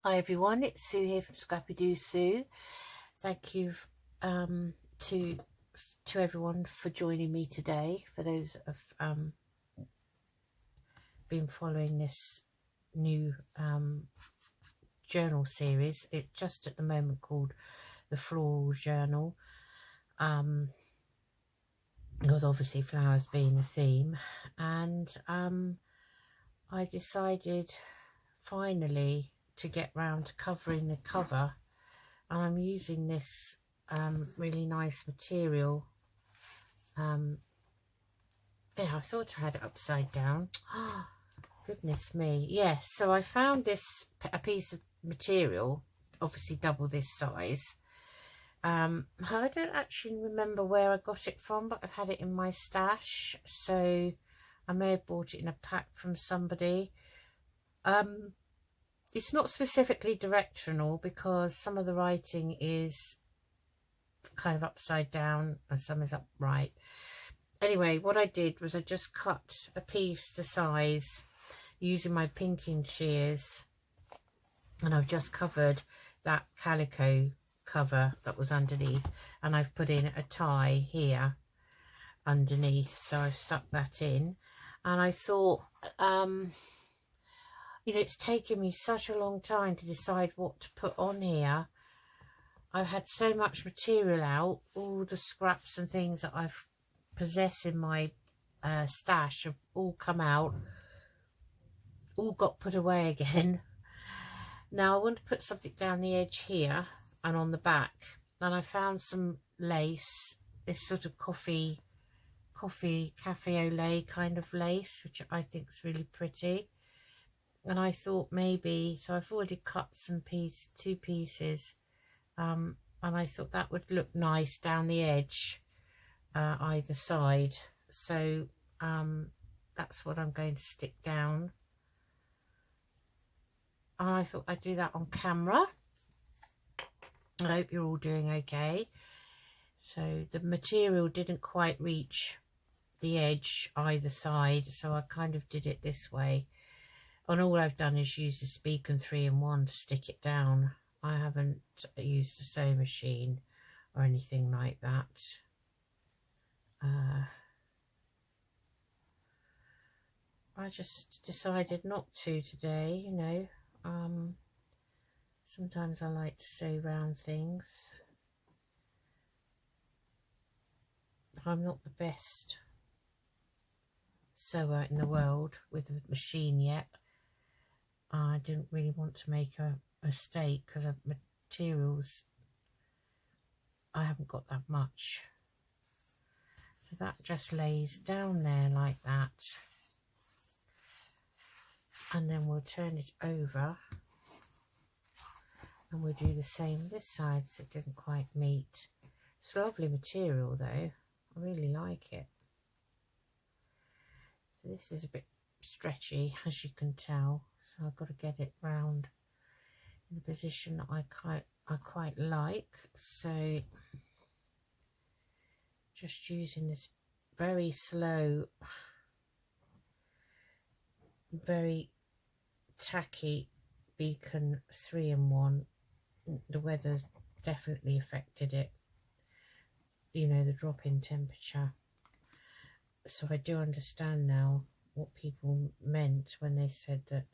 Hi everyone, it's Sue here from Scrappy Doo Sue. Thank you to everyone for joining me today. For those that have been following this new journal series, it's just at the moment called the Floral Journal. Because obviously flowers being the theme, and I decided finally to get round to covering the cover, and I'm using this really nice material. Yeah, I thought I had it upside down. Oh, goodness me. Yes, so I found this a piece of material, obviously double this size. I don't actually remember where I got it from, but I've had it in my stash, so I may have bought it in a pack from somebody. It's not specifically directional because some of the writing is kind of upside down and some is upright. Anyway, what I did was I just cut a piece to size using my pinking shears, and I've just covered that calico cover that was underneath, and I've put in a tie here underneath, so I've stuck that in. And I thought, you know, it's taken me such a long time to decide what to put on here. I've had so much material out, all the scraps and things that I've possessed in my stash have all come out, all got put away again. Now I want to put something down the edge here and on the back, and I found some lace, this sort of coffee cafe au lait kind of lace, which I think is really pretty. And I thought maybe, so I've already cut two pieces, and I thought that would look nice down the edge, either side. So that's what I'm going to stick down. And I thought I'd do that on camera. I hope you're all doing okay. So the material didn't quite reach the edge either side, so I kind of did it this way. And all I've done is use the Beacon 3-in-1 to stick it down. I haven't used a sewing machine or anything like that. I just decided not to today, you know. Sometimes I like to sew round things. I'm not the best sewer in the world with a machine yet. I didn't really want to make a mistake because of materials. I haven't got that much. So that just lays down there like that. And then we'll turn it over. And we'll do the same this side, so it didn't quite meet. It's lovely material though. I really like it. So this is a bit stretchy, as you can tell, so I've got to get it round in a position that I quite like. So just using this very slow, very tacky Beacon 3-in-1. The weather's definitely affected it, you know, the drop in temperature. So I do understand now what people meant when they said that,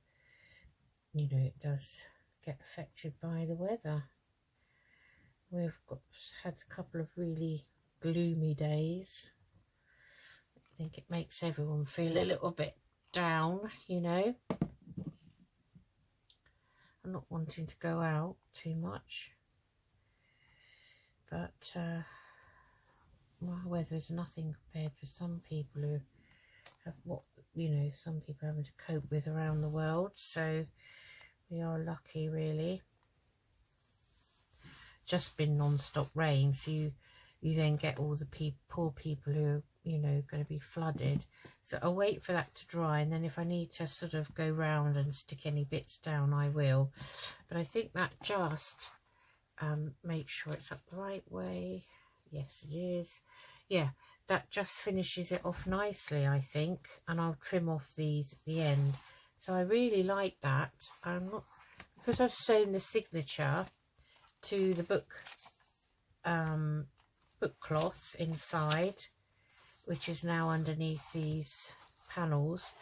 you know, it does get affected by the weather. We've had a couple of really gloomy days. I think it makes everyone feel a little bit down, you know. I'm not wanting to go out too much, but well, weather is nothing compared to some people who have some people having to cope with around the world. So we are lucky, really. Just been non-stop rain, so you then get all the poor people who are, you know, going to be flooded. So I'll wait for that to dry, and then if I need to sort of go round and stick any bits down, I will. But I think that just make sure it's up the right way. Yes, it is. Yeah, that just finishes it off nicely, I think, and I'll trim off these at the end. So I really like that. I'm because I've sewn the signature to the book cloth inside, which is now underneath these panels,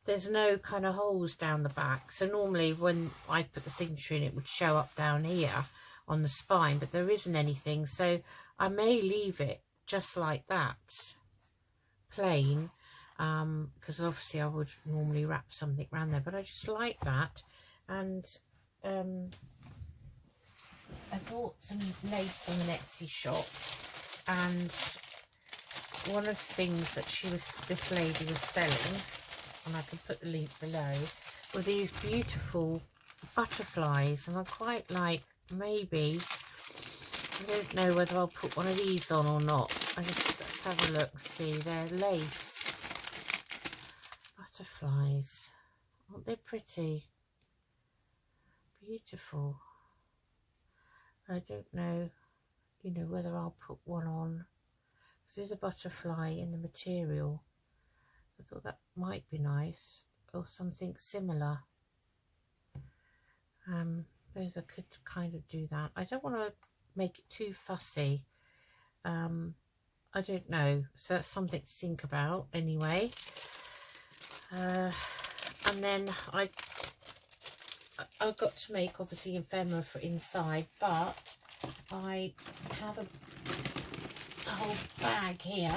there's no kind of holes down the back. So normally when I put the signature in, it would show up down here on the spine, but there isn't anything. So I may leave it just like that, plain, because obviously I would normally wrap something around there, but I just like that. And I bought some lace from an Etsy shop, and one of the things that this lady was selling, and I can put the link below, were these beautiful butterflies, and I quite like, maybe, I don't know whether I'll put one of these on or not. Let's have a look, see, they're lace butterflies. Aren't they pretty? Beautiful. I don't know, you know, whether I'll put one on, because there's a butterfly in the material. I thought that might be nice, or something similar. Maybe I could kind of do that. I don't want to make it too fussy. I don't know, so that's something to think about anyway. And then I got to make obviously ephemera for inside, but I have a whole bag here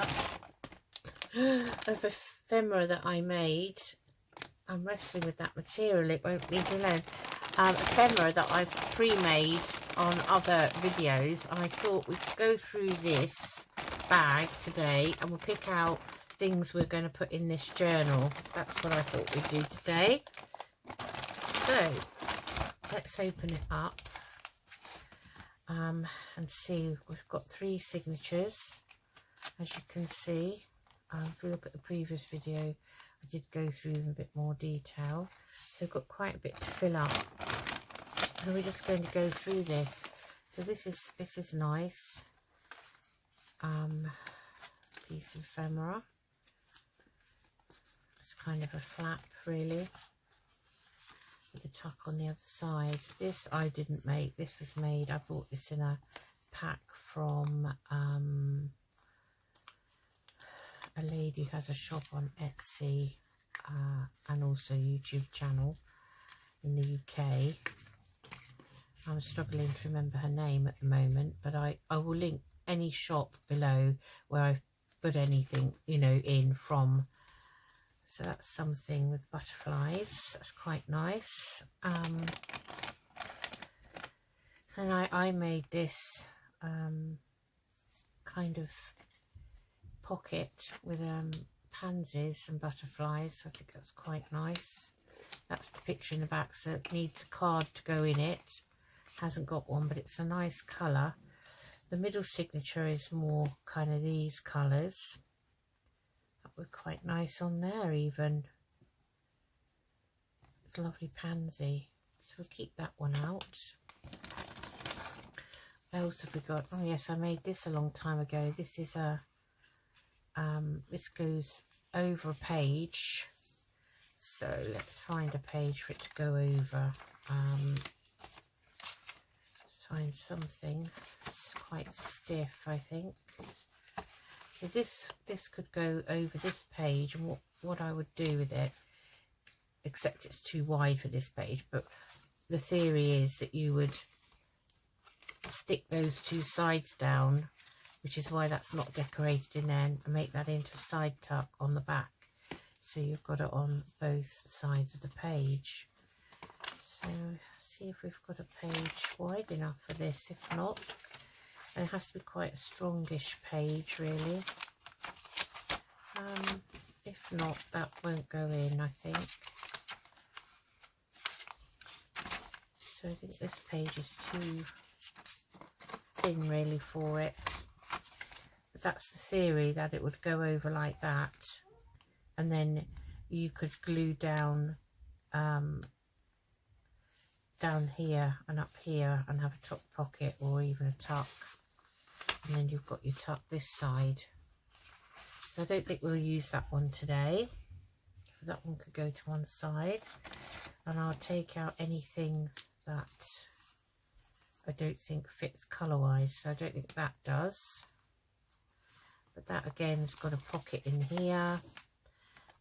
of ephemera that I made. I'm wrestling with that material, it won't leave me alone. Ephemera that I've pre-made on other videos, and I thought we'd go through this bag today and we'll pick out things we're going to put in this journal. That's what I thought we'd do today. So let's open it up and see. We've got 3 signatures, as you can see. If you look at the previous video, I did go through them in a bit more detail. So we've got quite a bit to fill up, and we're just going to go through this. So this is nice. Piece of ephemera. It's kind of a flap, really, with a tuck on the other side. This I didn't make. This was made. I bought this in a pack from a lady who has a shop on Etsy and also YouTube channel in the UK. I'm struggling to remember her name at the moment, but I will link any shop below where I've put anything, you know, in from. So that's something with butterflies. That's quite nice. And I made this kind of pocket with pansies and butterflies. So I think that's quite nice. That's the picture in the back, so it needs a card to go in it. Hasn't got one, but it's a nice colour. The middle signature is more kind of these colours. That would quite nice on there even. It's a lovely pansy. So we'll keep that one out. What else have we got? Oh yes, I made this a long time ago. This is a this goes over a page. So let's find a page for it to go over. Let's find something. It's quite stiff, I think. So this could go over this page, and what I would do with it, except it's too wide for this page, but the theory is that you would stick those 2 sides down, which is why that's not decorated in there, and make that into a side tuck on the back. So you've got it on both sides of the page. So see if we've got a page wide enough for this. If not, and it has to be quite a strongish page, really. If not, that won't go in, I think. So I think this page is too thin, really, for it. But that's the theory, that it would go over like that, and then you could glue down down here and up here and have a top pocket or even a tuck, and then you've got your tuck this side. So I don't think we'll use that one today, so that one could go to one side. and I'll take out anything that I don't think fits colour wise. So I don't think that does, but that again has got a pocket in here,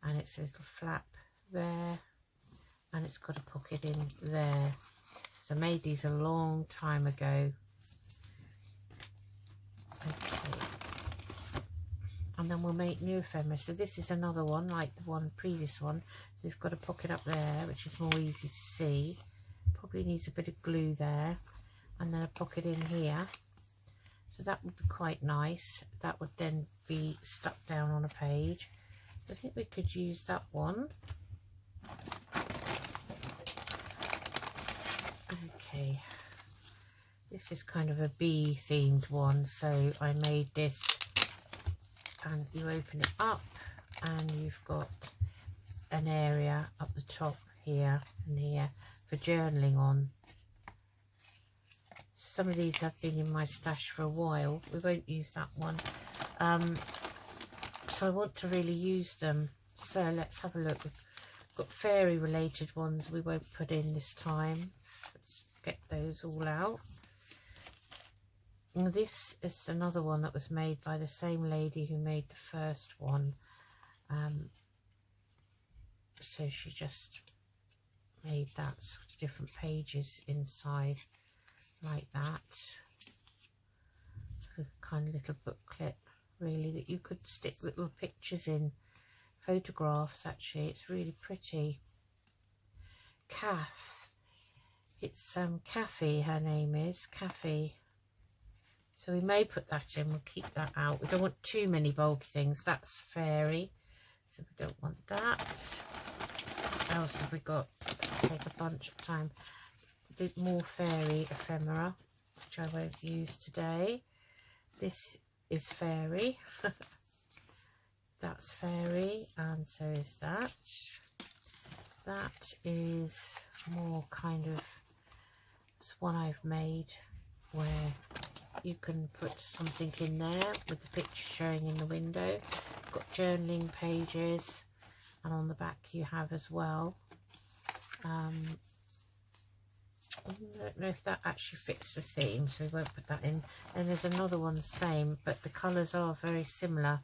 and it's a little flap there, and it's got a pocket in there. So I made these a long time ago. Okay, and then we'll make new ephemera. So this is another one like the previous one. So we've got a pocket up there, which is more easy to see. Probably needs a bit of glue there, and then a pocket in here. So that would be quite nice. That would then be stuck down on a page. I think we could use that one. Okay, this is kind of a bee themed one, so I made this, and you open it up and you've got an area up the top here and here for journaling on. Some of these have been in my stash for a while. We won't use that one, so I want to really use them. So let's have a look. We've got fairy related ones we won't put in this time. Let's get those all out. And this is another one that was made by the same lady who made the first one. So she just made that sort of different pages inside like that. Sort of kind of little booklet really that you could stick little pictures in, photographs actually. It's really pretty. Calf. It's Kathy, her name is Kathy. So we may put that in, we'll keep that out. We don't want too many bulky things. That's fairy, so we don't want that. What else have we got? Let's take a bunch of time. Did more fairy ephemera, which I won't use today. This is fairy. That's fairy, and so is that. That is more kind of, it's one I've made where you can put something in there with the picture showing in the window. Got journaling pages, and on the back you have as well. I don't know if that actually fits the theme, so we won't put that in. And there's another one the same, but the colours are very similar,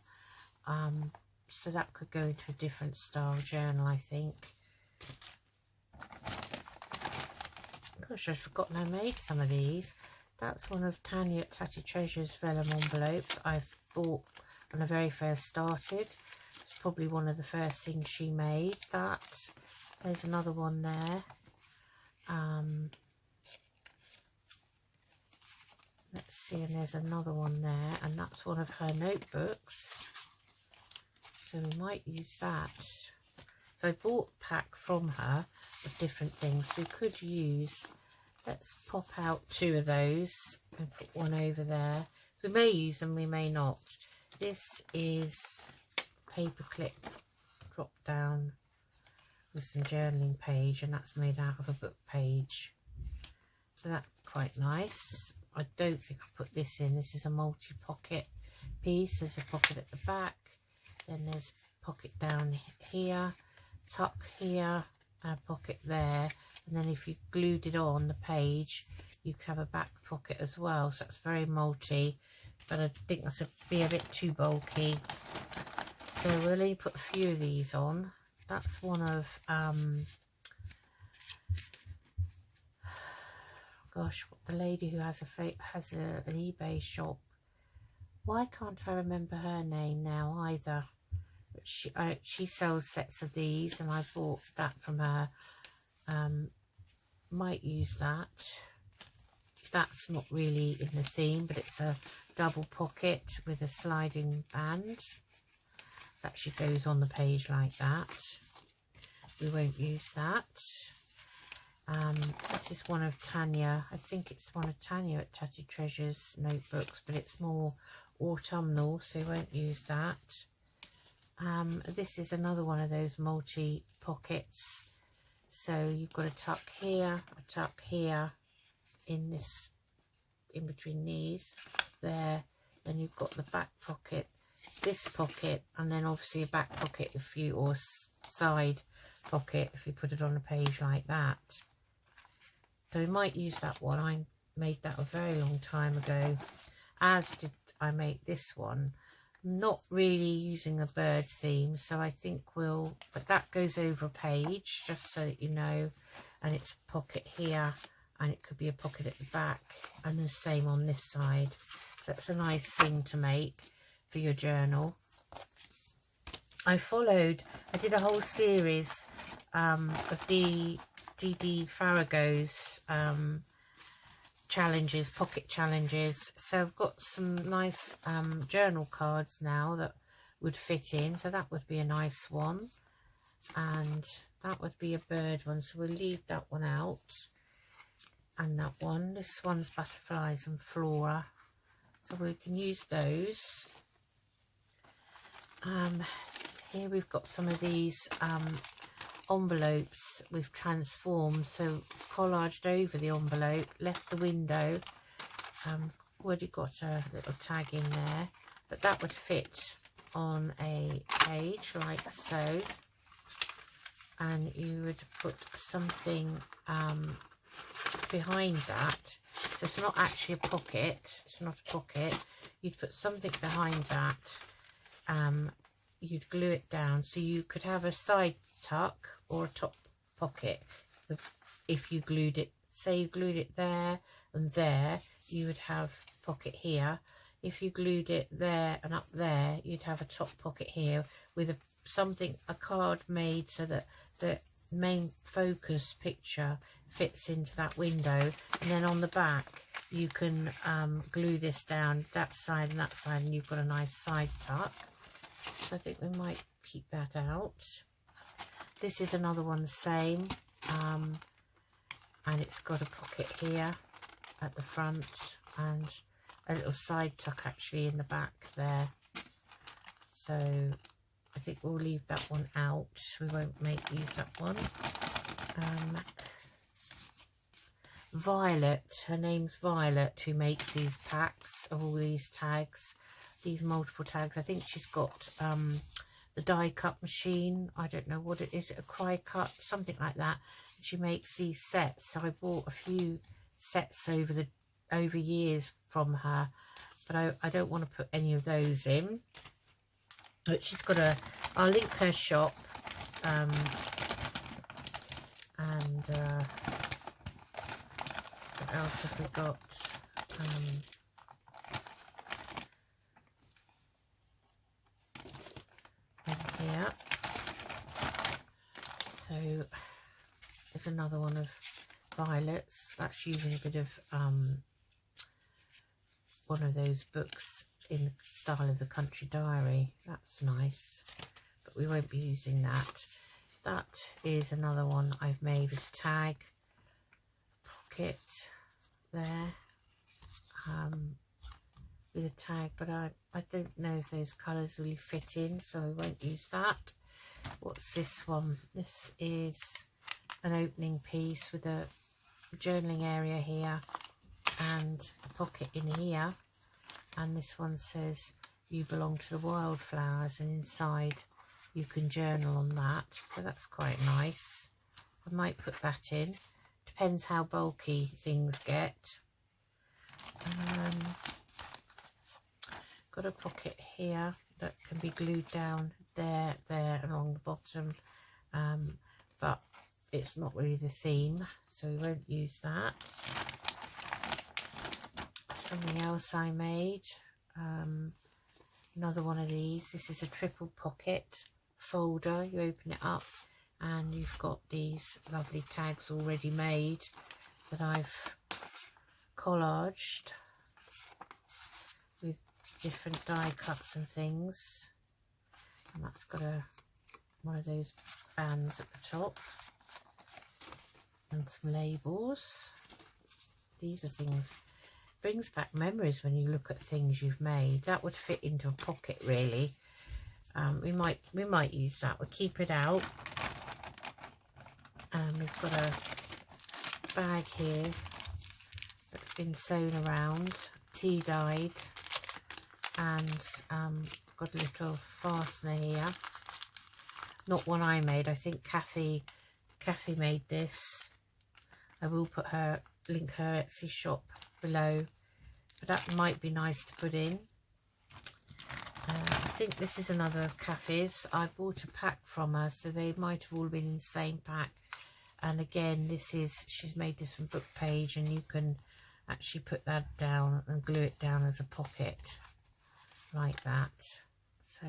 so that could go into a different style journal, I think. Gosh, I've forgotten I made some of these. That's one of Tanya at Tatty Treasure's vellum envelopes I've bought when I very first started. It's probably one of the first things she made. That. There's another one there. Let's see, and there's another one there, and that's one of her notebooks. So we might use that. So I bought a pack from her of different things. So we could use, let's pop out 2 of those and put one over there. We may use them, we may not. This is paperclip drop down with some journaling page, and that's made out of a book page. So that's quite nice. I don't think I'll put this in. This is a multi-pocket piece. There's a pocket at the back. Then there's a pocket down here, tuck here, and a pocket there. And then if you glued it on the page, you could have a back pocket as well. So that's very multi, but I think that's be a bit too bulky. So we'll only put a few of these on. That's one of, gosh, the lady who has an eBay shop. Why can't I remember her name now either? But she sells sets of these, and I bought that from her. Might use that. That's not really in the theme, but it's a double pocket with a sliding band. It actually goes on the page like that. We won't use that. This is one of Tanya. I think it's one of Tanya at Tatty Treasure's notebooks, but it's more autumnal, so we won't use that. This is another one of those multi pockets. So you've got a tuck here, in this, in between these, there. Then you've got the back pocket, this pocket, and then obviously a back pocket if you, or side pocket if you put it on a page like that. So we might use that one. I made that a very long time ago, as did I make this one. I'm not really using a bird theme, so I think but that goes over a page, just so that you know, and it's a pocket here, and it could be a pocket at the back, and the same on this side. So that's a nice thing to make for your journal. I did a whole series of the DD Farrago's challenges, pocket challenges. So I've got some nice journal cards now that would fit in. So that would be a nice one. And that would be a bird one. So we'll leave that one out. And that one. This one's butterflies and flora. So we can use those. Here we've got some of these envelopes we've transformed, so collaged over the envelope, left the window, already got a little tag in there, but that would fit on a page like so, and you would put something behind that. So it's not actually a pocket, it's not a pocket, you'd put something behind that, you'd glue it down, so you could have a side tuck or a top pocket. If you glued it, say you glued it there and there, you would have a pocket here. If you glued it there and up there, you'd have a top pocket here with a card made so that the main focus picture fits into that window, and then on the back you can glue this down that side and that side, and you've got a nice side tuck. So I think we might keep that out. This is another one the same, and it's got a pocket here at the front and a little side tuck actually in the back there. So I think we'll leave that one out. We won't use that one. Violet, her name's Violet, who makes these packs of all these tags, these multiple tags. I think she's got the die cut machine. I don't know what it is, a cry cut, something like that. She makes these sets, so I bought a few sets over years from her, but I don't want to put any of those in. But she's got I'll link her shop, and what else have we got? Here, so there's another one of Violets. That's using a bit of one of those books in the style of the Country Diary. That's nice, but we won't be using that. That is another one I've made with tag pocket there, with a tag, but I don't know if those colours really fit in, so I won't use that. What's this one? This is an opening piece with a journaling area here and a pocket in here, and this one says you belong to the wildflowers, and inside you can journal on that, so that's quite nice. I might put that in, depends how bulky things get. Got a pocket here that can be glued down there and along the bottom, but it's not really the theme, so we won't use that. Something else I made, another one of these. This is a triple pocket folder. You open it up and you've got these lovely tags already made that I've collaged with different die cuts and things, and that's got one of those bands at the top and some labels. These are things, brings back memories when you look at things you've made. That would fit into a pocket really. We might use that. We'll keep it out. We've got a bag here that's been sewn around, tea dyed, and got a little fastener here not one I made. I think Kathy made this. I will put link her Etsy shop below, but that might be nice to put in. I think this is another Kathy's. I bought a pack from her, so they might have all been in the same pack. And again, she's made this from Book Page, and you can actually put that down and glue it down as a pocket like that. So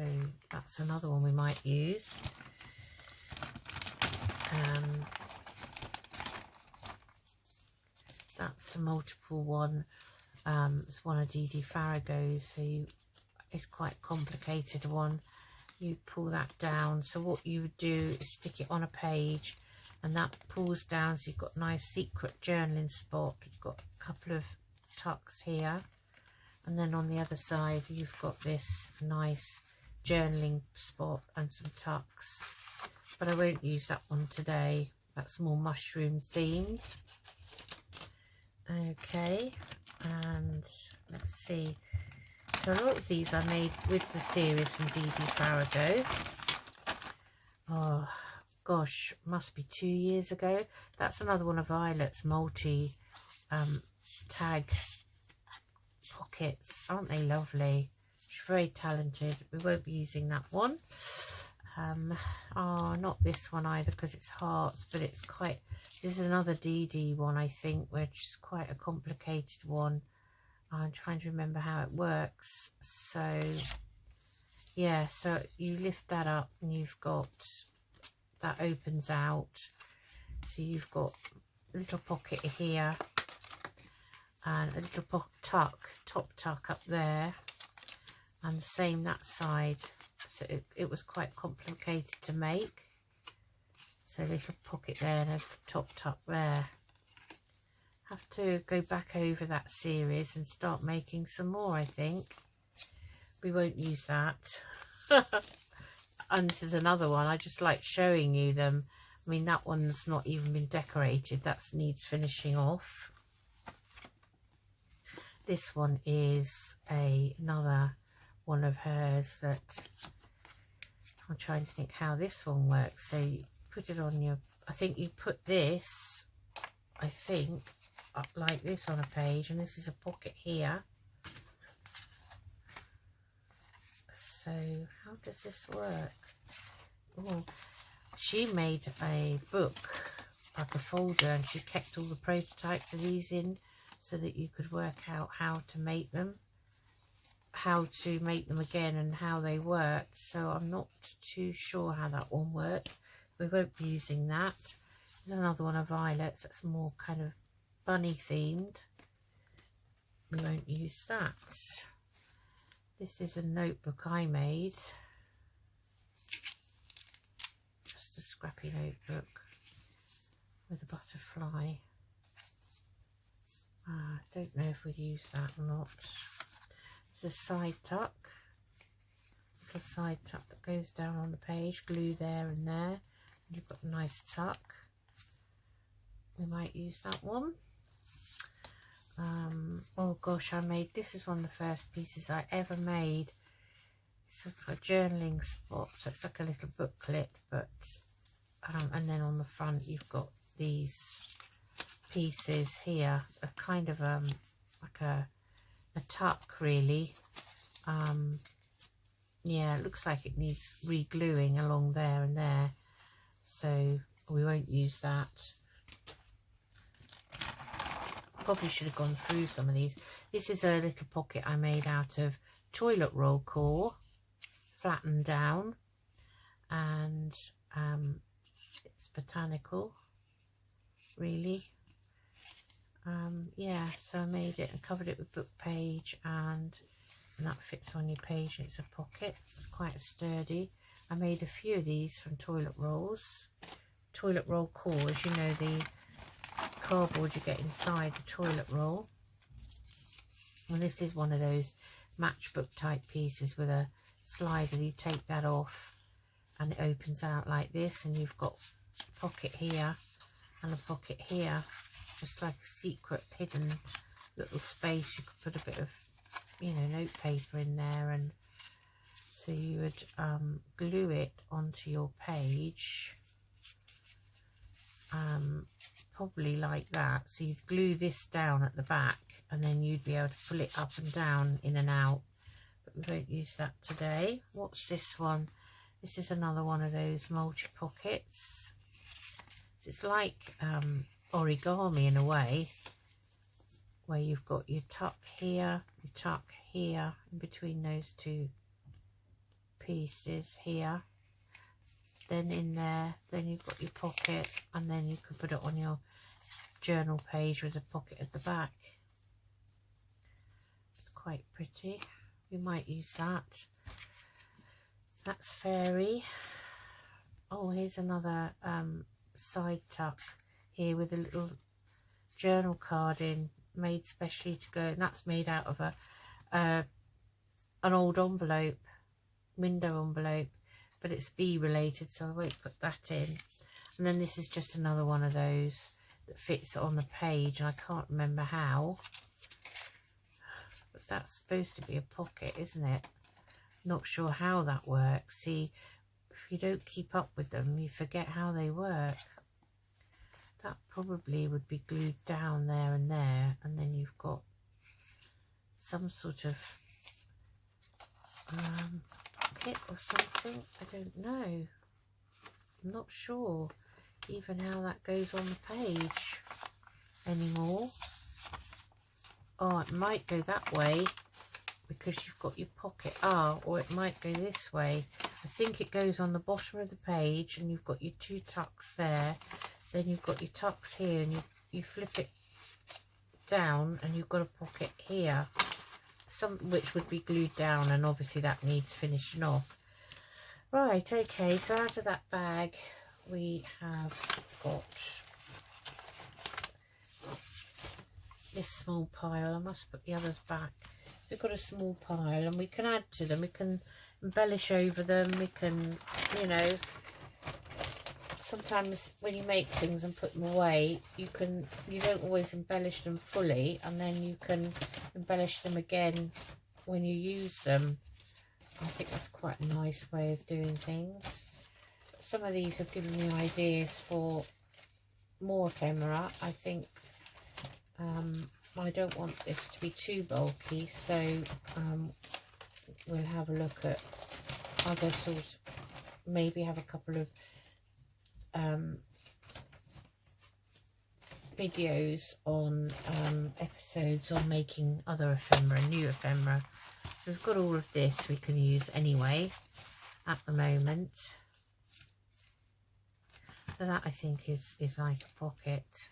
that's another one we might use. That's a multiple one. It's one of D.D. Farrago's, so it's quite a complicated one. You pull that down. So what you would do is stick it on a page, and that pulls down, so you've got a nice secret journaling spot. You've got a couple of tucks here, and then on the other side you've got this nice journaling spot and some tucks, but I won't use that one today. That's more mushroom themed. Okay, and let's see. So a lot of these I made with the series from D.D. Farrago. Oh gosh, must be 2 years ago. That's another one of Violet's multi tag pockets. Aren't they lovely? She's very talented. We won't be using that one. Oh, not this one either, because it's hearts, but it's quite, this is another DD one, I think, which is quite a complicated one. I'm trying to remember how it works. So yeah, so you lift that up and you've got, that opens out, so you've got a little pocket here and a little top tuck up there, and the same that side. So it was quite complicated to make. So a little pocket there and a top tuck there. Have to go back over that series and start making some more, I think. We won't use that. And this is another one. I just like showing you them. I mean, that one's not even been decorated. That needs finishing off. This one is another one of hers that I'm trying to think how this one works. So you put it on your, I think you put this, I think, up like this on a page, and this is a pocket here. So how does this work? Oh, she made a book, like a folder, and she kept all the prototypes of these in so that you could work out how to make them, again, and how they worked. So I'm not too sure how that one works. We won't be using that. There's another one of Violet's that's more kind of bunny themed. We won't use that. This is a notebook I made. Just a scrappy notebook with a butterfly. I don't know if we'd use that or not. There's a side tuck. Little side tuck that goes down on the page. Glue there and there. And you've got a nice tuck. We might use that one. Oh gosh, this is one of the first pieces I ever made. It's a journaling spot, so it's like a little booklet, but and then on the front you've got these pieces here, a kind of like a tuck, really. Yeah, it looks like it needs re-gluing along there and there, so we won't use that. Probably should have gone through some of these. This is a little pocket I made out of toilet roll core, flattened down, and it's botanical, really. Yeah, so I made it and covered it with Book Page, and that fits on your page, and it's a pocket. It's quite sturdy. I made a few of these from toilet rolls. Toilet roll core, as you know, the cardboard you get inside the toilet roll. And this is one of those matchbook type pieces with a slider. You take that off and it opens out like this, and you've got a pocket here and a pocket here, just like a secret hidden little space. You could put a bit of, you know, notepaper in there, and So you would glue it onto your page, probably like that. So you'd glue this down at the back, and then you'd be able to pull it up and down, in and out. But we won't use that today. What's this one? This is another one of those multi-pockets. It's like origami in a way, where you've got your tuck here, your tuck here, in between those two pieces here, then in there, then you've got your pocket, and then you can put it on your journal page with a pocket at the back. It's quite pretty. We might use that. That's fairy. Oh, here's another side tuck here with a little journal card in, made specially to go, and that's made out of an old envelope, window envelope, but it's bee related, so I won't put that in. And then this is just another one of those that fits on the page, and I can't remember how, but that's supposed to be a pocket, isn't it? Not sure how that works. See, if you don't keep up with them, you forget how they work. That probably would be glued down there, and then you've got some sort of pocket or something. I don't know. I'm not sure even how that goes on the page anymore. Oh, it might go that way because you've got your pocket. Or it might go this way. I think it goes on the bottom of the page, and you've got your two tucks there. Then you've got your tucks here, and you flip it down, and you've got a pocket here, which would be glued down, and obviously that needs finishing off. Right, okay, so out of that bag we have got this small pile. I must put the others back. So we've got a small pile, and we can add to them, we can embellish over them, we can, you know, sometimes when you make things and put them away, you don't always embellish them fully, and then you can embellish them again when you use them. I think that's quite a nice way of doing things. Some of these have given me ideas for more ephemera. I think I don't want this to be too bulky, so we'll have a look at other sorts, maybe have a couple of videos on episodes on making other ephemera, new ephemera. So we've got all of this we can use anyway at the moment. So that I think is like a pocket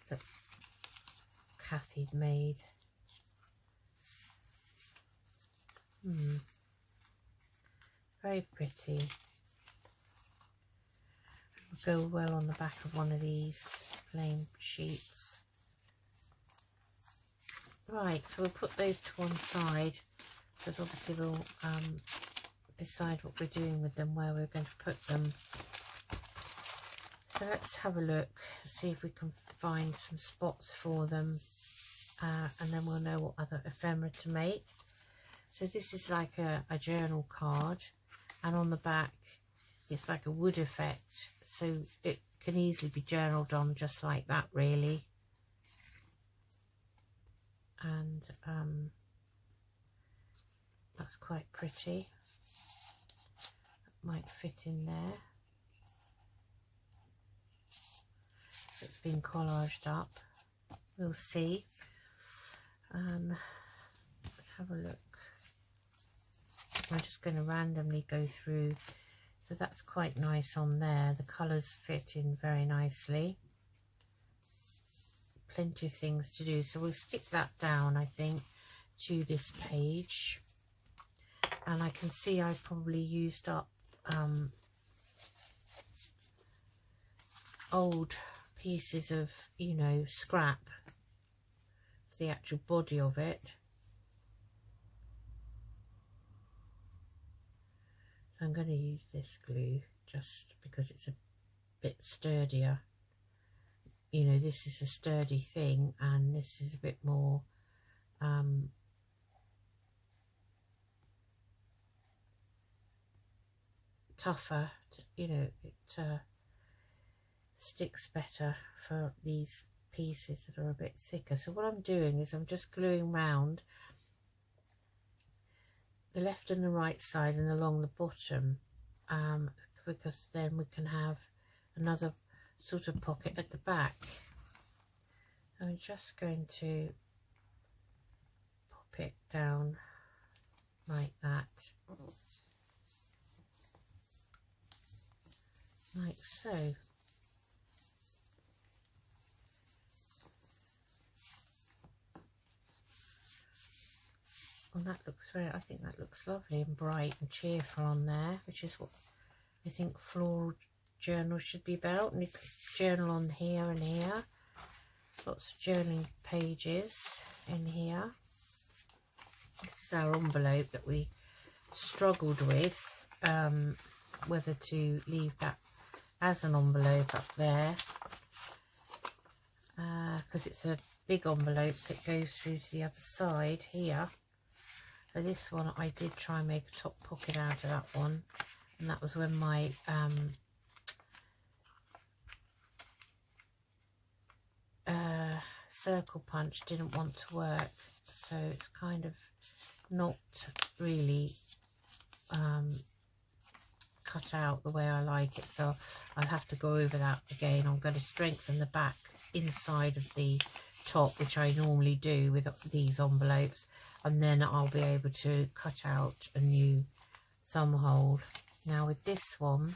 that Kathy'd made. Very pretty. Go well on the back of one of these plain sheets. Right, so we'll put those to one side, because obviously we'll decide what we're doing with them, where we're going to put them. So let's have a look, see if we can find some spots for them, and then we'll know what other ephemera to make. So this is like a journal card, and on the back it's like a wood effect, so it can easily be journaled on just like that, really. And that's quite pretty. That might fit in there. It's been collaged up. We'll see. Let's have a look. I'm just going to randomly go through. So that's quite nice on there. The colours fit in very nicely. Plenty of things to do. So we'll stick that down, I think, to this page. And I can see I've probably used up old pieces of, you know, scrap for the actual body of it. So I'm going to use this glue just because it's a bit sturdier. You know, this is a sturdy thing, and this is a bit more tougher, you know, it sticks better for these pieces that are a bit thicker. So what I'm doing is I'm just gluing round the left and the right side and along the bottom, because then we can have another sort of pocket at the back. I'm just going to pop it down like that, like so. Well, that looks very, I think that looks lovely and bright and cheerful on there, which is what I think Floral Journal should be about. And you can journal on here and here. Lots of journaling pages in here. This is our envelope that we struggled with, whether to leave that as an envelope up there, because it's a big envelope, so it goes through to the other side here. So this one, I did try and make a top pocket out of that one, and that was when my circle punch didn't want to work, so it's kind of not really cut out the way I like it, so I'll have to go over that again. I'm going to strengthen the back inside of the top, which I normally do with these envelopes, and then I'll be able to cut out a new thumb hole. Now with this one,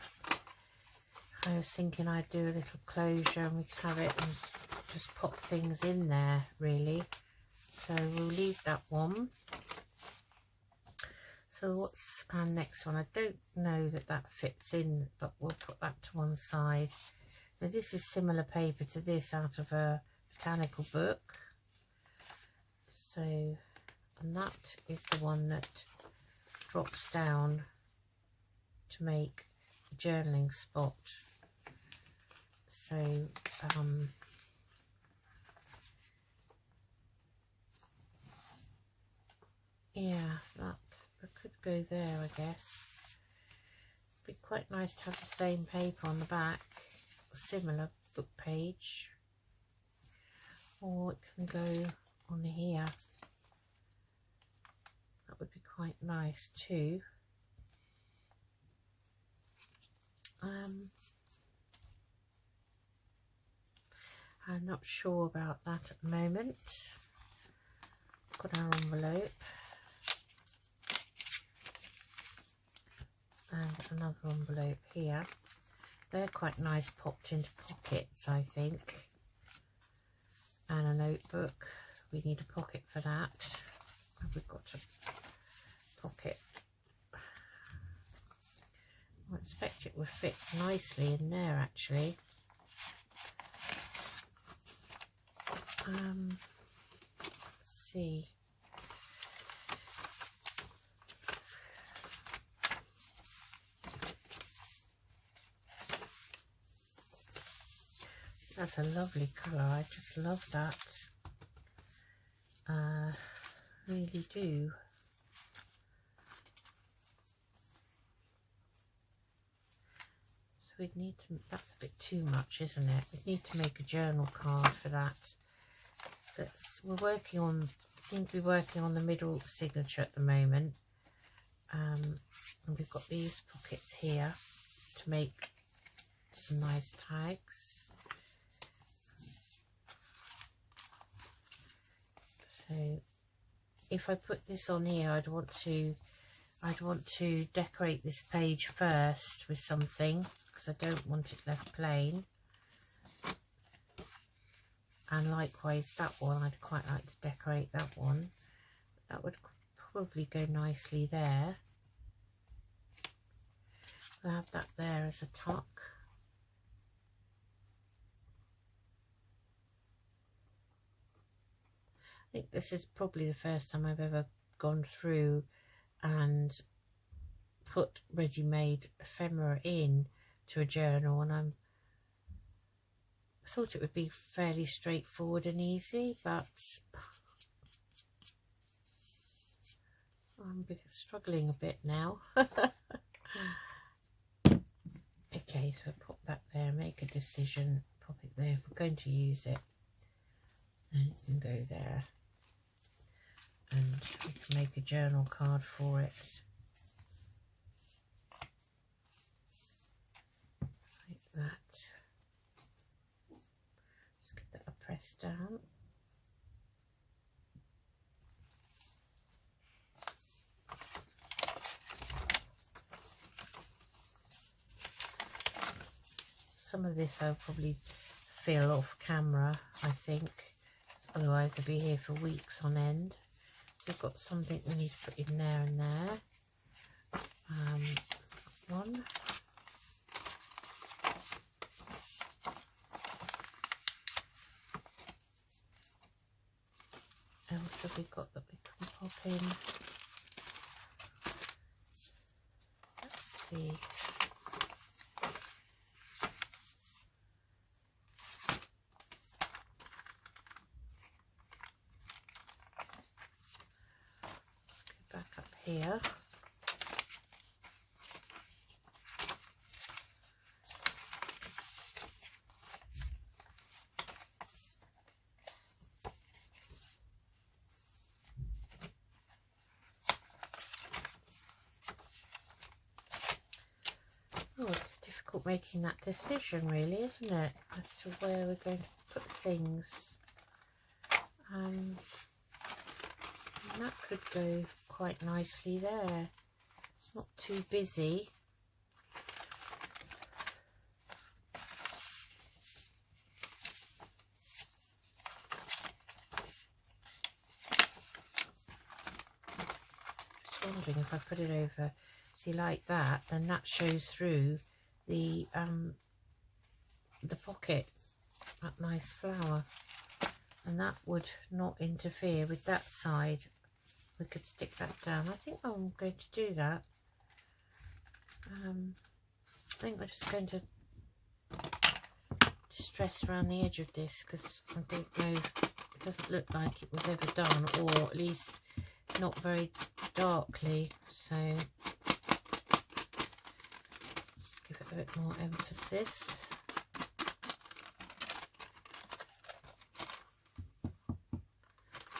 I was thinking I'd do a little closure and we could have it and just pop things in there, really. So we'll leave that one. So what's our next one? I don't know that that fits in, but we'll put that to one side. Now this is similar paper to this, out of a botanical book. So, and that is the one that drops down to make a journaling spot. So, yeah, that could go there, I guess. Be quite nice to have the same paper on the back, a similar book page, or it can go on here. That would be quite nice too. I'm not sure about that at the moment. Got our envelope and another envelope here. They're quite nice popped into pockets, I think. And a notebook. We need a pocket for that. We've got a pocket. I expect it would fit nicely in there, actually. Let's see. That's a lovely colour. I just love that. Really do. So we'd need to, that's a bit too much, isn't it? We'd need to make a journal card for that. We're working on, seem to be working on the middle signature at the moment. And we've got these pockets here to make some nice tags. So if I put this on here, I'd want to decorate this page first with something, because I don't want it left plain. And likewise that one, I'd quite like to decorate that one. That would probably go nicely there. I'll have that there as a tuck. I think this is probably the first time I've ever gone through and put ready-made ephemera in to a journal, and I thought it would be fairly straightforward and easy, but I'm struggling a bit now. Okay, so pop that there, make a decision, pop it there. If we're going to use it, then it can go there. And we can make a journal card for it. Like that. Just give that a press down. Some of this I'll probably fill off camera, I think. Otherwise I'll be here for weeks on end. So we've got something we need to put in there and there. One. Else have we got that we can pop in? Let's see. Go back up here. Oh, it's difficult making that decision, really, isn't it? As to where we're going to put things. And that could go quite nicely there. It's not too busy. Just wondering if I put it over. See, like that, then that shows through the pocket, that nice flower, and that would not interfere with that side. We could stick that down. I think I'm going to do that. I think we're just going to distress around the edge of this because I don't know, it doesn't look like it was ever done, or at least not very darkly, so give it a bit more emphasis.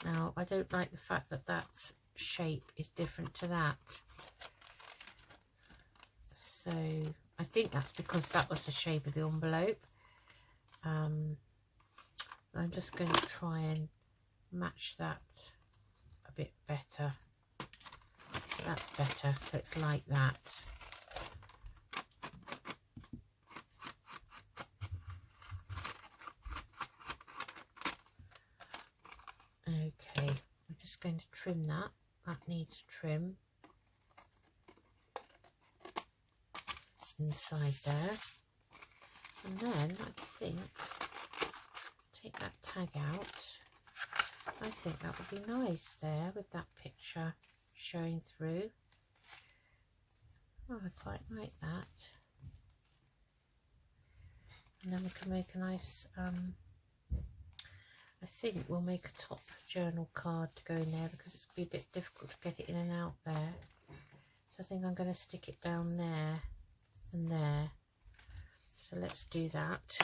Now, I don't like the fact that that shape is different to that. So, I think that's because that was the shape of the envelope. I'm just going to try and match that a bit better. That's better, so it's like that. Okay, I'm just going to trim that. That needs trim inside there. And then I think, take that tag out. I think that would be nice there with that picture showing through. Oh, I quite like that. And then we can make a nice, I think we'll make a top journal card to go in there because it'll be a bit difficult to get it in and out there. So I think I'm going to stick it down there and there. So let's do that.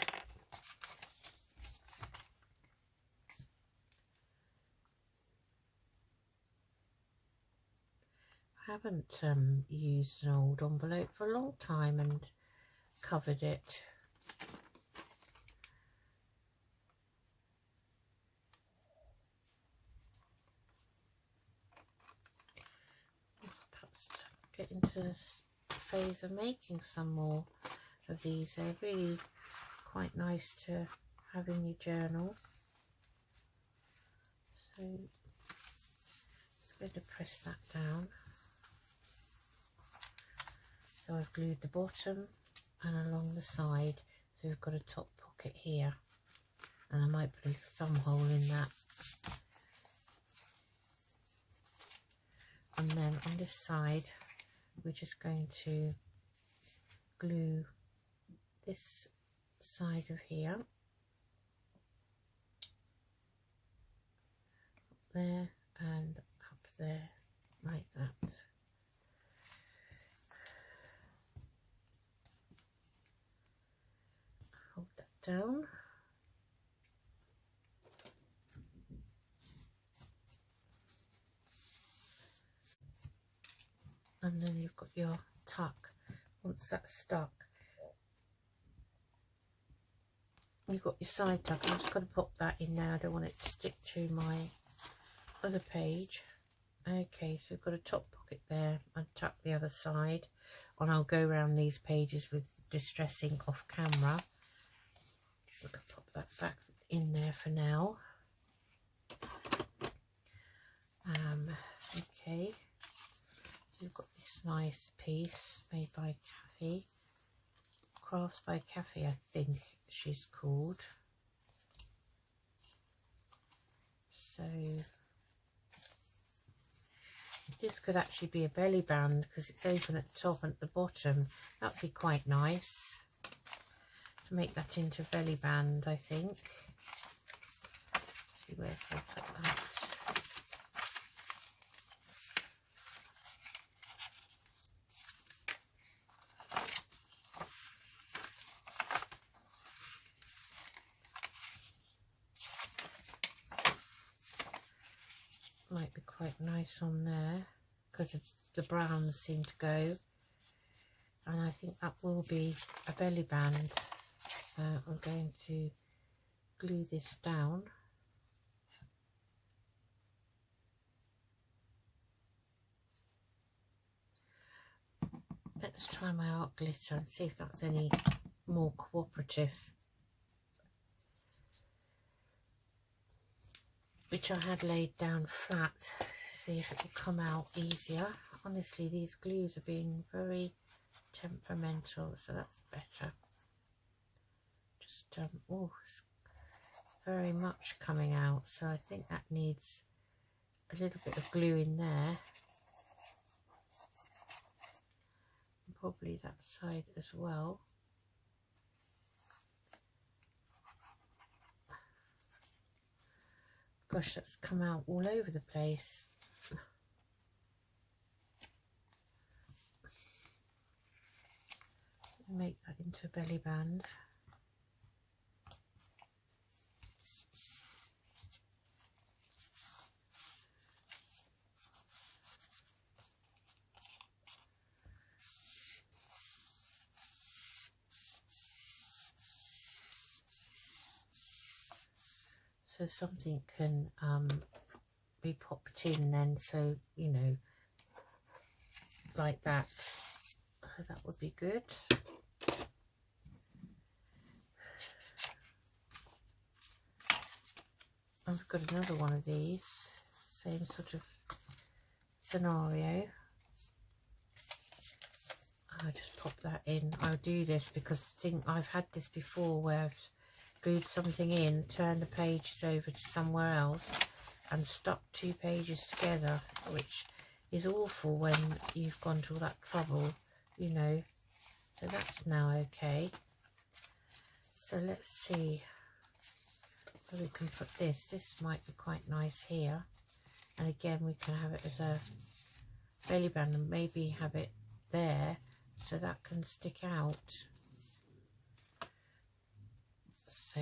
I haven't used an old envelope for a long time and covered it. Let's perhaps get into this phase of making some more of these. They're really quite nice to have in your journal. So just going to press that down. So I've glued the bottom and along the side, so we've got a top pocket here, and I might put a thumb hole in that. And then on this side we're just going to glue this side of here, up there and up there, like that. and then you've got your tuck. Once that's stuck, you've got your side tuck. I'm just going to pop that in there. I don't want it to stick to my other page. Okay, so we've got a top pocket there. I'll tuck the other side, and I'll go around these pages with Distress ink off camera. I can pop that back in there for now. Okay, so we've got this nice piece made by Kathy, Crafts by Kathy, I think she's called. So this could actually be a belly band because it's open at the top and at the bottom. That would be quite nice to make that into a belly band, I think. Let's see, where can I put that? Might be quite nice on there because the browns seem to go, and I think that will be a belly band. So I'm going to glue this down. Let's try my art glitter and see if that's any more cooperative, which I had laid down flat. See if it will come out easier. Honestly, these glues are being very temperamental, so that's better. Just oh, it's very much coming out, so I think that needs a little bit of glue in there, and probably that side as well. Gosh, that's come out all over the place. Make that into a belly band. So something can be popped in then, so you know, like that. That would be good. I've got another one of these, same sort of scenario. I'll just pop that in. I'll do this because I think I've had this before where I've glued something in, turned the pages over to somewhere else and stuck two pages together, which is awful when you've gone to all that trouble, you know. So that's now okay. So let's see where we can put this. This might be quite nice here, and again we can have it as a belly band and maybe have it there so that can stick out. So,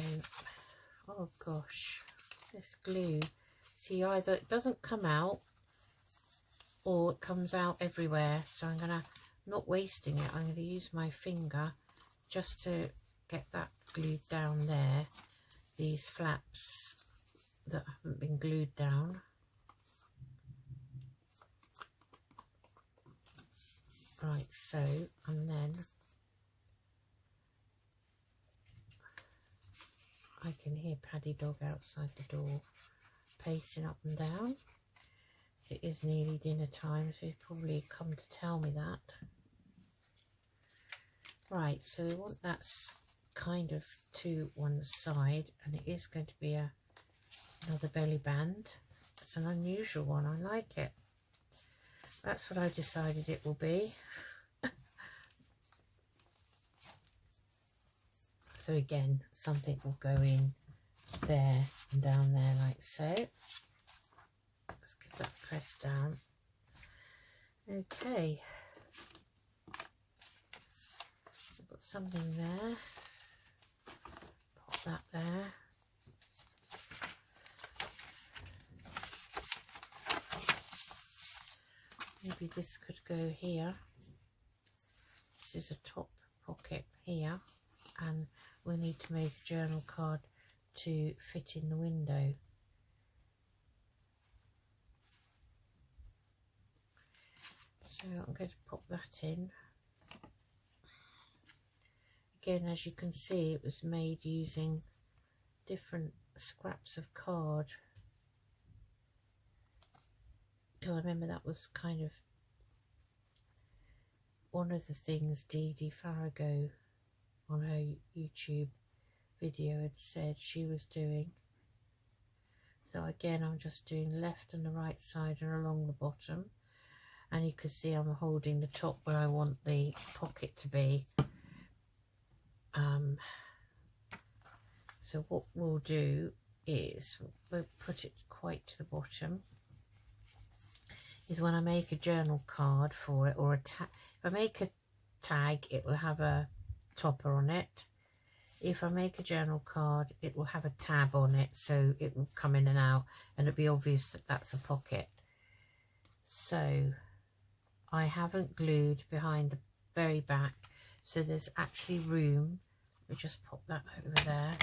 oh gosh, this glue, see, either it doesn't come out or it comes out everywhere. So I'm gonna, not wasting it, I'm going to use my finger just to get that glued down there, these flaps that haven't been glued down. Right, so, and then I can hear Paddy Dog outside the door pacing up and down. It is nearly dinner time, so he's probably come to tell me that. Right, so we want that kind of to one side, and it is going to be another belly band. It's an unusual one, I like it. That's what I've decided it will be. So again, something will go in there and down there like so. Let's give that press down. Okay. I've got something there. Pop that there. maybe this could go here. This is a top pocket here, and we need to make a journal card to fit in the window. So I'm going to pop that in. Again, as you can see, it was made using different scraps of card. I remember that was kind of one of the things Dee Dee Farrago on her YouTube video had said she was doing. So again, I'm just doing left and the right side and along the bottom, and you can see I'm holding the top where I want the pocket to be. So what we'll do is we'll put it quite to the bottom. Is when I make a journal card for it, or a tag. If I make a tag, it will have a topper on it. If I make a journal card, it will have a tab on it, so it will come in and out, and it'll be obvious that that's a pocket. So I haven't glued behind the very back, so there's actually room. Let me just pop that over there.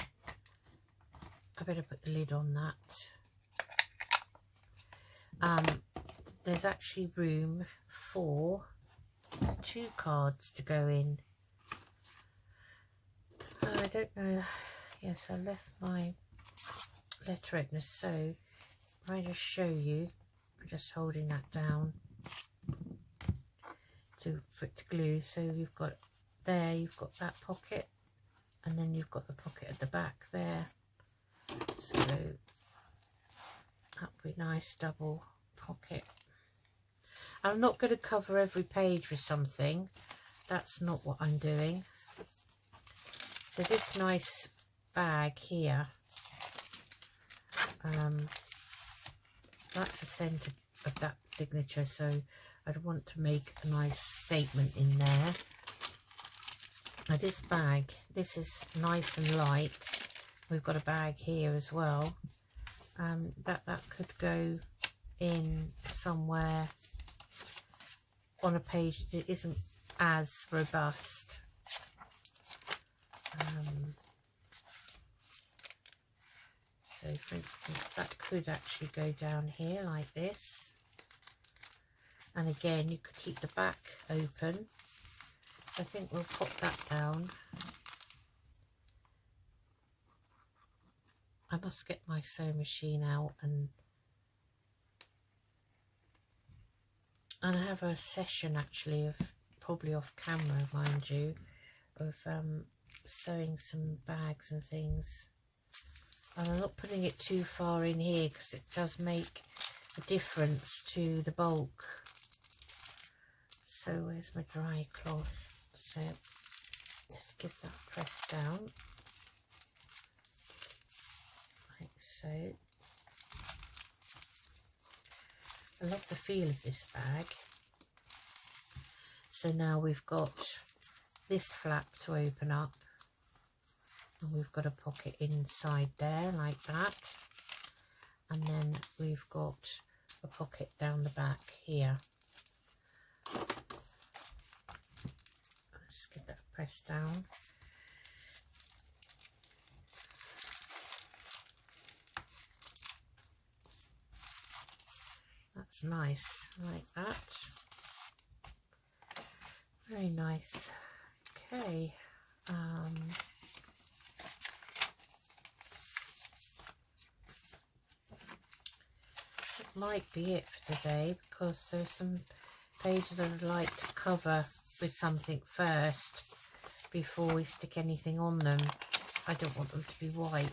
I better put the lid on that. There's actually room for 2 cards to go in. I don't know. Yes, I left my letter opener, so I just show you. I'm just holding that down for it to glue. So you've got there, you've got that pocket, and then you've got the pocket at the back there. So that'd be nice double pocket. I'm not going to cover every page with something. That's not what I'm doing. So this nice bag here, that's the centre of that signature, so I'd want to make a nice statement in there. Now this bag, this is nice and light. We've got a bag here as well. That could go in somewhere on a page that isn't as robust. So for instance, that could actually go down here like this, and again you could keep the back open. I think we'll pop that down. I must get my sewing machine out, and I have a session actually, of probably off camera mind you, of sewing some bags and things, and I'm not putting it too far in here because it does make a difference to the bulk. So where's my dry cloth? So let's give that press down like so. I love the feel of this bag. So now we've got this flap to open up, and we've got a pocket inside there like that, and then we've got a pocket down the back here. I'll just get that pressed down. That's nice, like that. Very nice. Okay. That might be it for today, because there's some pages I'd like to cover with something first before we stick anything on them. I don't want them to be white.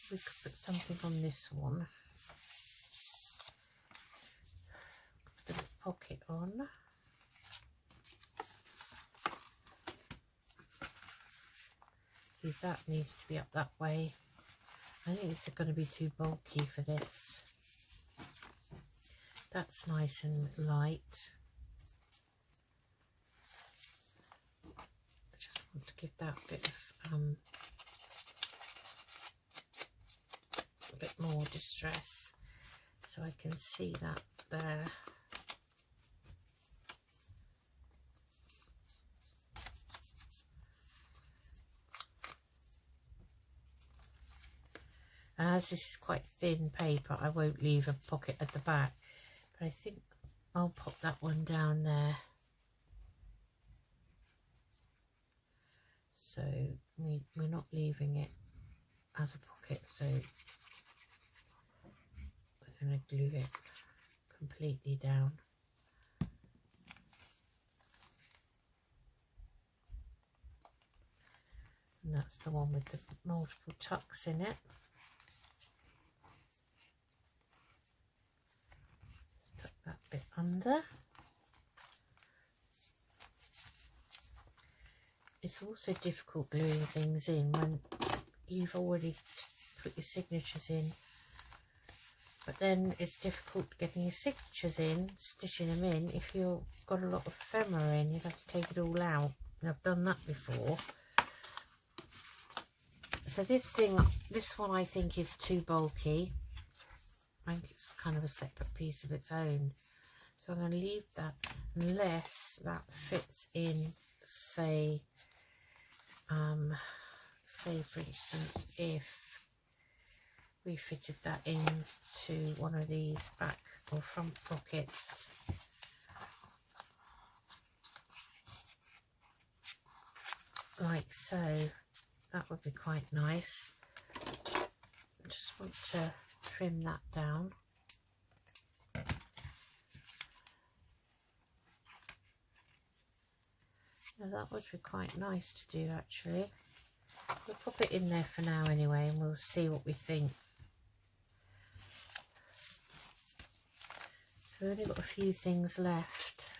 We could put something on this one. Put a pocket on. That needs to be up that way. I think it's going to be too bulky for this. That's nice and light. I just want to give that bit of a bit more distress, so I can see that there. And as this is quite thin paper, I won't leave a pocket at the back, but I think I'll pop that one down there. So we're not leaving it as a pocket, so we're going to glue it completely down. And that's the one with the multiple tucks in it. Just tuck that bit under. It's also difficult gluing things in when you've already put your signatures in, but then it's difficult getting your signatures in, stitching them in. If you've got a lot of ephemera in, you'd have to take it all out, and I've done that before. So this one I think is too bulky. I think it's kind of a separate piece of its own, so I'm going to leave that unless that fits in, say for instance, if we fitted that into one of these back or front pockets, like so, that would be quite nice. I just want to trim that down. Now that would be quite nice to do, actually. We'll pop it in there for now anyway, and we'll see what we think. So we've only got a few things left.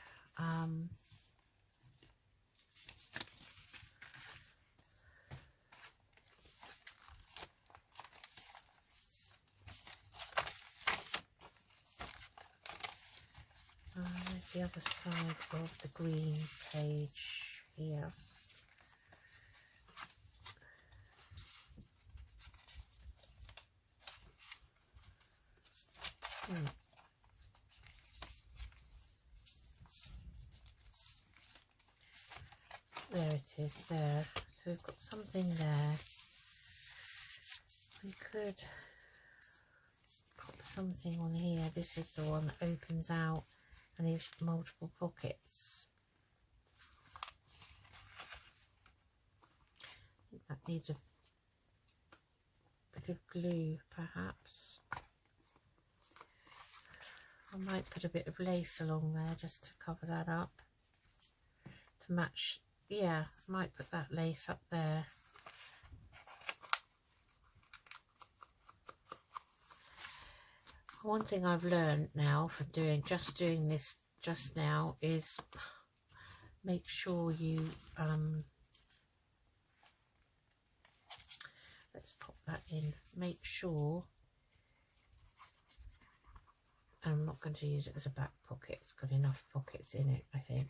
There's the other side of the green page here. There it is there. So we've got something there. We could put something on here. This is the one that opens out and is multiple pockets. I think that needs a bit of glue, perhaps. I might put a bit of lace along there just to cover that up, to match. Yeah, I might put that lace up there. One thing I've learned now from doing this just now is make sure you let's pop that in. Make sure, I'm not going to use it as a back pocket, it's got enough pockets in it, I think.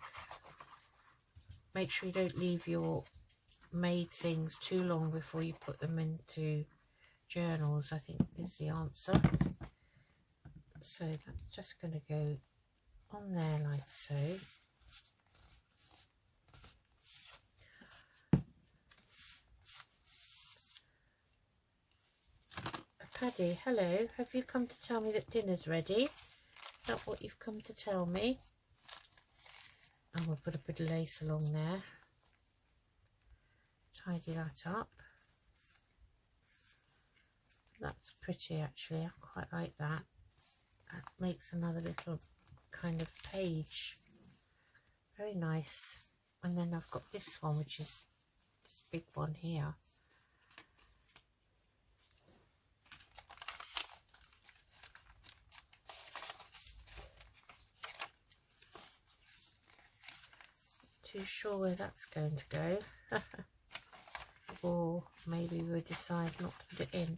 Make sure you don't leave your made things too long before you put them into journals, I think is the answer. So that's just going to go on there like so. Paddy, hello, have you come to tell me that dinner's ready? Is that what you've come to tell me? And we'll put a bit of lace along there. Tidy that up. That's pretty, actually. I quite like that. That makes another little kind of page. Very nice. And then I've got this one, which is this big one here. Too sure where that's going to go. Or maybe we'll decide not to put it in.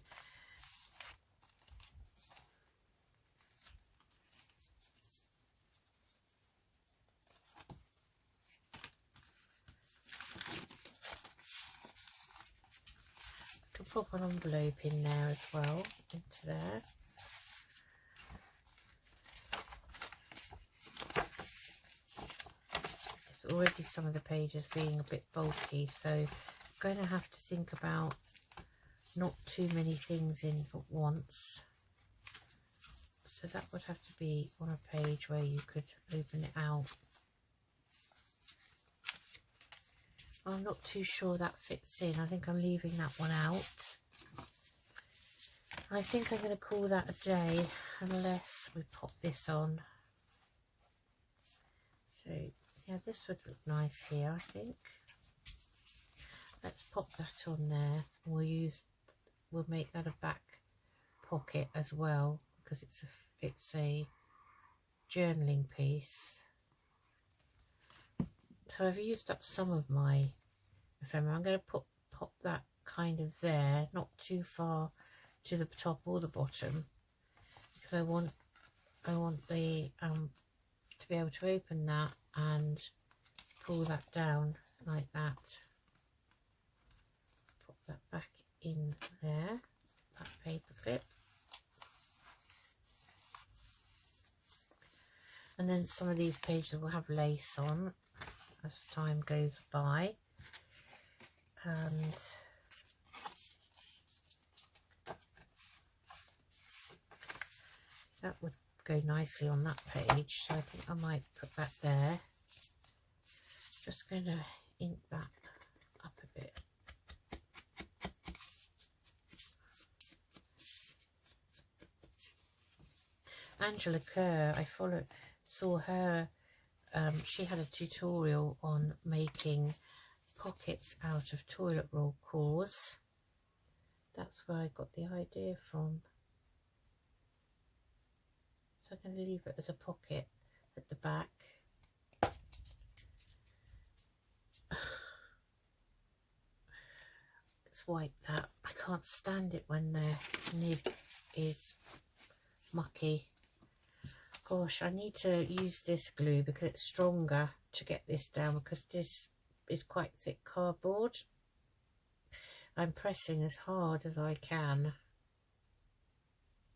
pop an envelope in there as well, into there. It's already some of the pages being a bit bulky, so I'm going to have to think about not too many things in at once. So that would have to be on a page where you could open it out. I'm not too sure that fits in. I think I'm leaving that one out. I think I'm going to call that a day unless we pop this on. So yeah, this would look nice here, I think. Let's pop that on there. We'll make that a back pocket as well, because it's a journaling piece. So I've used up some of my ephemera. I'm going to pop that kind of there, not too far to the top or the bottom, because I want the to be able to open that and pull that down like that. Pop that back in there, that paper clip. And then some of these pages will have lace on as time goes by, and that would go nicely on that page, so I think I might put that there. Just going to ink that up a bit. Angela Kerr, I saw her. She had a tutorial on making pockets out of toilet roll cores. That's where I got the idea from. So I'm going to leave it as a pocket at the back. Let's wipe that. I can't stand it when the nib is mucky. Gosh, I need to use this glue because it's stronger to get this down, because this is quite thick cardboard. I'm pressing as hard as I can.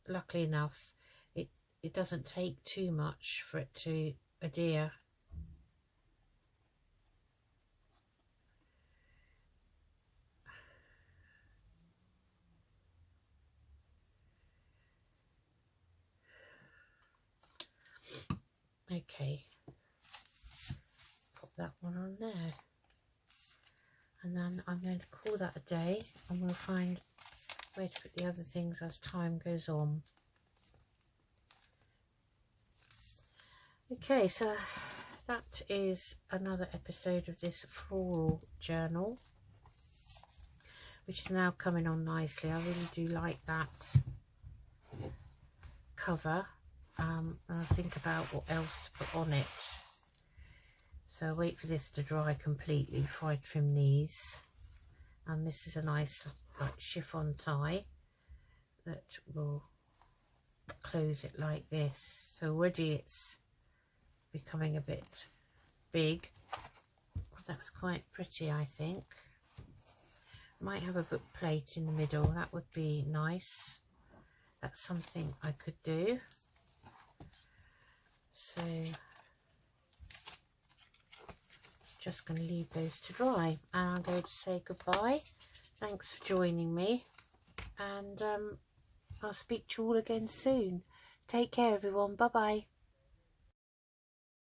Luckily enough, it doesn't take too much for it to adhere. Okay, pop that one on there, and then I'm going to call that a day, and we'll find where to put the other things as time goes on. Okay, so that is another episode of this floral journal, which is now coming on nicely. I really do like that cover. And I'll think about what else to put on it. So I'll wait for this to dry completely before I trim these. And this is a nice like chiffon tie that will close it like this. So already it's becoming a bit big. That's quite pretty, I think. Might have a book plate in the middle. That would be nice. That's something I could do. So just going to leave those to dry, and I'm going to say goodbye. Thanks for joining me, and I'll speak to you all again soon. Take care everyone. Bye bye.